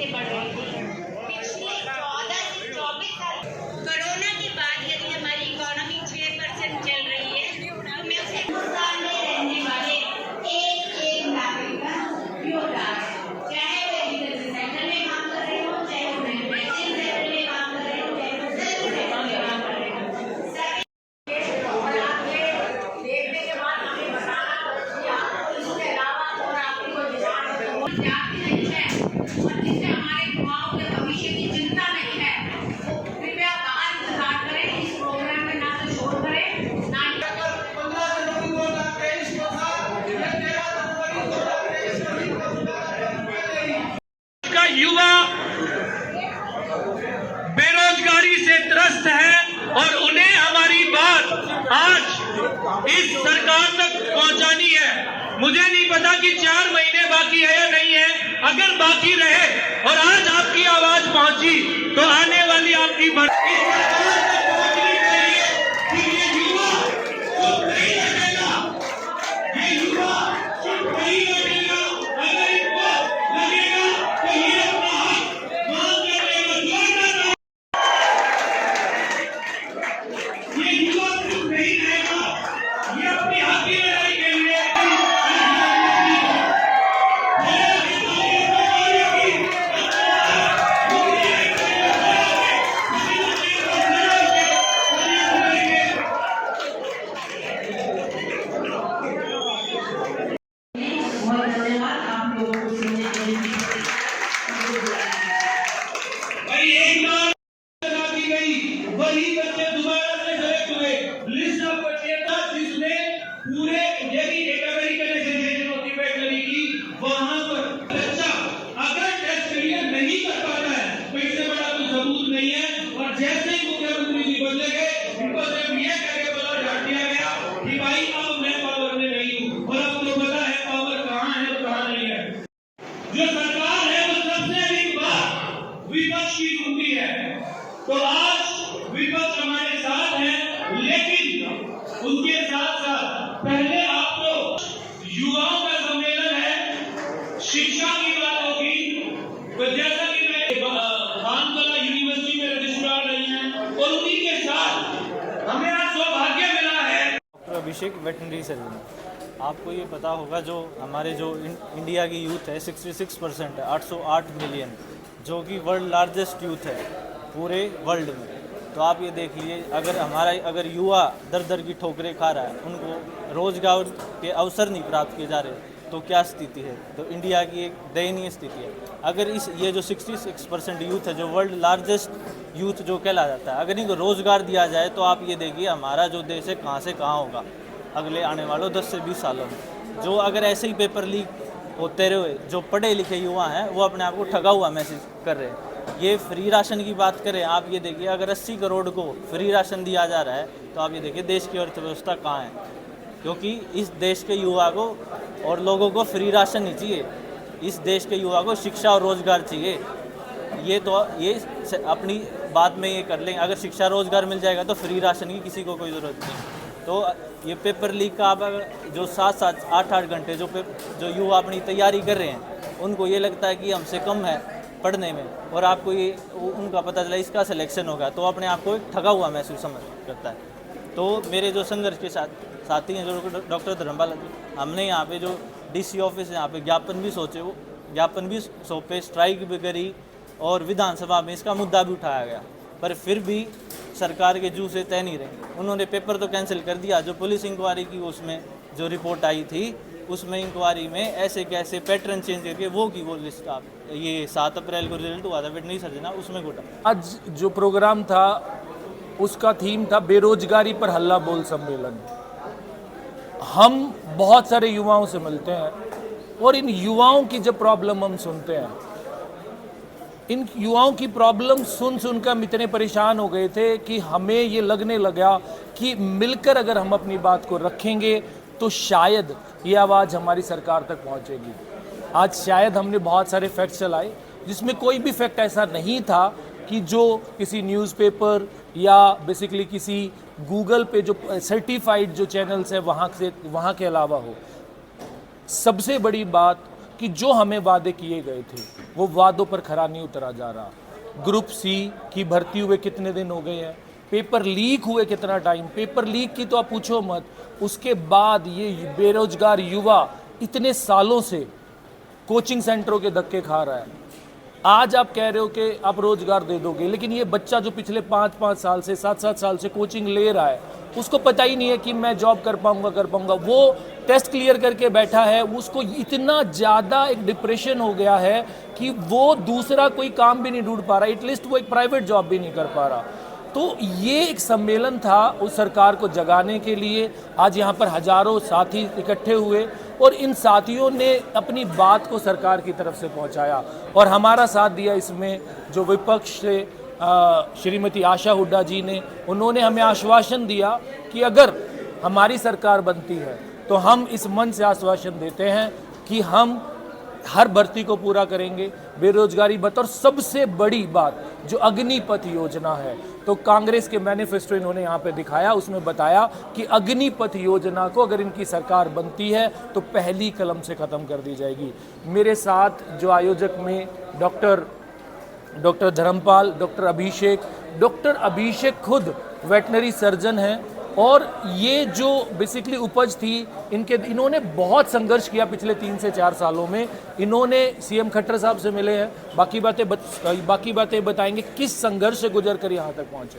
से बढ़ रही है। पिछले 14 से 24 साल कोरोना के बाद यदि हमारी इकोनॉमी 6% चल रही है, तो मैं उसे हिंदुस्तान में रहने वाले एक नागरिक का योगदान है, चाहे वे एग्रीकल्चर सेक्टर में काम कर रहे हो, चाहे वो मैन्युफैक्चरिंग सेक्टर में काम कर रहे हो, चाहे वो सर्विस सेक्टर में काम कर रहे हो। और आपके देखने के बाद हमें बताना कि आपको इसके अलावा और आपकी कोई विचार जाति नहीं है और जिससे हमारे युवाओं के भविष्य की चिंता नहीं है, वो कृपया बाहर इंतजार करें। इस प्रोग्राम में ना तो शोर करें, ना का युवा बेरोजगारी से त्रस्त है और उन्हें हमारी बात आज इस सरकार तक पहुंचानी है। मुझे नहीं पता कि 4 महीने बाकी है या नहीं है। अगर बाकी रहे और आज आपकी आवाज पहुंची तो आने वाली आपकी वही बच्चे दोबारा से सेलेक्ट हुए। लिस्ट ऑफ बच्चे था जिसमें पूरे यदि एक अमेरिकन एसोसिएशन होती वेटनरी की, वहां पर बच्चा अगर टेस्ट क्लियर नहीं कर पाता है तो इससे बड़ा कोई सबूत नहीं है। और जैसे ही मुख्यमंत्री जी बदले गए, इनको सिर्फ ये कह के बता डांट दिया गया कि भाई अब मैं पावर में नहीं हूँ। और अब तो पता है पावर कहाँ है और कहाँ नहीं है। जो सरकार है वो सबसे अधिक बात विपक्ष की सुनती है। तो आज विपक्ष हमारे साथ है, लेकिन उनके साथ साथ पहले आपको युवाओं का सम्मेलन है, शिक्षा की बात होगी। तो जैसा कि मैं खानकला यूनिवर्सिटी में रजिस्ट्रार रही हैं और उन्हीं के साथ हमें आज सौभाग्य मिला है। डॉक्टर अभिषेक वेटनरी सर्जन। आपको ये पता होगा जो हमारे जो इंडिया की यूथ है 66% है, 808 मिलियन, जो कि वर्ल्ड लार्जेस्ट यूथ है पूरे वर्ल्ड में। तो आप ये देख लीजिए, अगर युवा दर दर की ठोकरें खा रहा है, उनको रोजगार के अवसर नहीं प्राप्त किए जा रहे, तो क्या स्थिति है। तो इंडिया की एक दयनीय स्थिति है। अगर ये जो 66% यूथ है, जो वर्ल्ड लार्जेस्ट यूथ जो कहला जाता है, अगर इनको रोज़गार दिया जाए तो आप ये देखिए हमारा जो देश है कहाँ से कहाँ होगा अगले आने वालों 10 से 20 सालों में। जो अगर ऐसे ही पेपर लीक होते रहे, जो पढ़े लिखे युवा हैं वो अपने आप को ठगा हुआ महसूस कर रहे हैं। ये फ्री राशन की बात करें, आप ये देखिए अगर 80 करोड़ को फ्री राशन दिया जा रहा है तो आप ये देखिए देश की अर्थव्यवस्था कहाँ है। क्योंकि इस देश के युवा को और लोगों को फ्री राशन नहीं चाहिए, इस देश के युवा को शिक्षा और रोज़गार चाहिए। ये अपनी बात में ये कर लेंगे, अगर शिक्षा रोज़गार मिल जाएगा तो फ्री राशन की किसी को कोई ज़रूरत नहीं। तो ये पेपर लीक का आप जो 7-7, 8-8 घंटे जो युवा अपनी तैयारी कर रहे हैं, उनको ये लगता है कि हमसे कम है पढ़ने में, और आपको ये उनका पता चला इसका सिलेक्शन होगा तो अपने आप को एक ठगा हुआ महसूस करता है। तो मेरे जो संघर्ष के साथी हैं जो डॉक्टर धर्मपाल, हमने यहाँ पे जो DC ऑफिस है यहाँ पे ज्ञापन भी सौंपे, स्ट्राइक भी करी और विधानसभा में इसका मुद्दा भी उठाया गया, पर फिर भी सरकार के जू से तय नहीं रहे। उन्होंने पेपर तो कैंसिल कर दिया। जो पुलिस इंक्वायरी की उसमें जो रिपोर्ट आई थी, उसमें इंक्वायरी में ऐसे कैसे पैटर्न चेंज करके वो लिस्ट आप ये 7 अप्रैल को रिजल्ट हुआ था वेटनरी सर्जन, उसमें घोटा। आज जो प्रोग्राम था उसका थीम था बेरोजगारी पर हल्ला बोल सम्मेलन। हम बहुत सारे युवाओं से मिलते हैं और इन युवाओं की जब प्रॉब्लम हम सुनते हैं, इन युवाओं की प्रॉब्लम सुन कर हम इतने परेशान हो गए थे कि हमें ये लगने लगा कि मिलकर अगर हम अपनी बात को रखेंगे तो शायद ये आवाज़ हमारी सरकार तक पहुंचेगी। आज शायद हमने बहुत सारे फैक्ट चलाए जिसमें कोई भी फैक्ट ऐसा नहीं था कि जो किसी न्यूज़पेपर या बेसिकली किसी गूगल पे जो सर्टिफाइड जो चैनल्स है वहाँ के अलावा हो। सबसे बड़ी बात कि जो हमें वादे किए गए थे वो वादों पर खरा नहीं उतरा जा रहा। ग्रुप सी की भर्ती हुए कितने दिन हो गए हैं, पेपर लीक हुए कितना टाइम, पेपर लीक की तो आप पूछो मत। उसके बाद ये बेरोजगार युवा इतने सालों से कोचिंग सेंटरों के धक्के खा रहा है। आज आप कह रहे हो कि आप रोजगार दे दोगे, लेकिन ये बच्चा जो पिछले 5-5 साल से 7-7 साल से कोचिंग ले रहा है, उसको पता ही नहीं है कि मैं जॉब कर पाऊंगा। वो टेस्ट क्लियर करके बैठा है, उसको इतना ज़्यादा एक डिप्रेशन हो गया है कि वो दूसरा कोई काम भी नहीं ढूंढ पा रहा, एटलीस्ट वो एक प्राइवेट जॉब भी नहीं कर पा रहा। तो ये एक सम्मेलन था उस सरकार को जगाने के लिए। आज यहाँ पर हजारों साथी इकट्ठे हुए और इन साथियों ने अपनी बात को सरकार की तरफ से पहुँचाया और हमारा साथ दिया इसमें जो विपक्ष से श्रीमती आशा हुड्डा जी ने, उन्होंने हमें आश्वासन दिया कि अगर हमारी सरकार बनती है तो हम इस मन से आश्वासन देते हैं कि हम हर भर्ती को पूरा करेंगे, बेरोजगारी बता। और सबसे बड़ी बात जो अग्निपथ योजना है, तो कांग्रेस के मैनिफेस्टो इन्होंने यहाँ पे दिखाया, उसमें बताया कि अग्निपथ योजना को अगर इनकी सरकार बनती है तो पहली कलम से ख़त्म कर दी जाएगी। मेरे साथ जो आयोजक में डॉक्टर धर्मपाल, डॉक्टर अभिषेक खुद वेटनरी सर्जन हैं और ये जो बेसिकली उपज थी इन्होंने बहुत संघर्ष किया पिछले 3 से 4 सालों में। इन्होंने सीएम खट्टर साहब से मिले हैं, बाकी बातें बताएंगे किस संघर्ष से गुजर कर यहाँ तक पहुँचे।